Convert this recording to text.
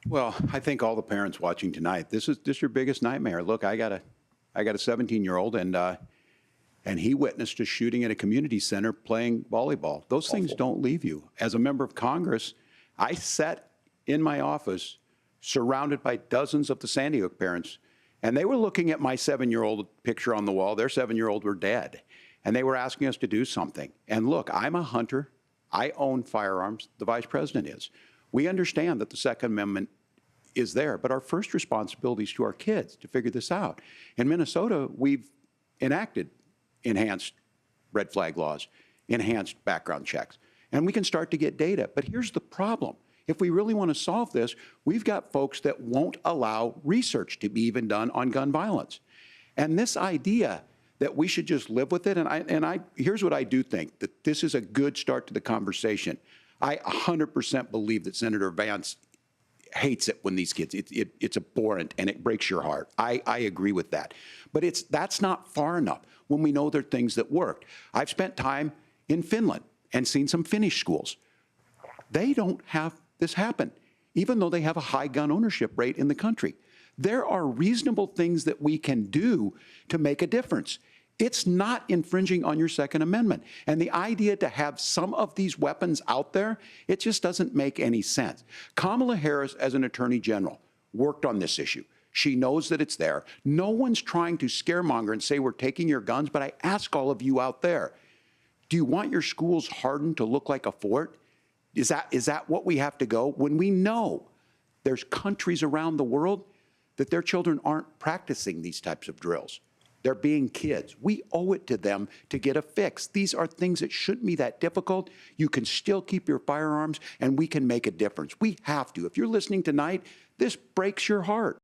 Well, I think all the parents watching tonight, this your biggest nightmare. Look, I got a 17-year-old, and he witnessed a shooting at a community center playing volleyball. Those things Awful. don't leave you. As a member of Congress, I sat in my office surrounded by dozens of the Sandy Hook parents, and they were looking at my 7-year-old picture on the wall. Their 7-year-old were dead, and they were asking us to do something. And look, I'm a hunter. I own firearms. The vice president is. We understand that the Second Amendment is there, but our first responsibility is to our kids to figure this out. In Minnesota, we've enacted enhanced red flag laws, enhanced background checks, and we can start to get data. But here's the problem. If we really want to solve this, we've got folks that won't allow research to be even done on gun violence. And this idea that we should just live with it, here's what I do think, that this is a good start to the conversation. I 100% believe that Senator Vance hates it when these kids, it's abhorrent and it breaks your heart. I agree with that. But that's not far enough when we know there are things that worked. I've spent time in Finland and seen some Finnish schools. They don't have this happen, even though they have a high gun ownership rate in the country. There are reasonable things that we can do to make a difference. It's not infringing on your Second Amendment. And the idea to have some of these weapons out there, it just doesn't make any sense. Kamala Harris, as an attorney general, worked on this issue. She knows that it's there. No one's trying to scaremonger and say we're taking your guns, but I ask all of you out there, do you want your schools hardened to look like a fort? Is that what we have to go? When we know there's countries around the world that their children aren't practicing these types of drills. They're being kids. We owe it to them to get a fix. These are things that shouldn't be that difficult. You can still keep your firearms, and we can make a difference. We have to. If you're listening tonight, this breaks your heart.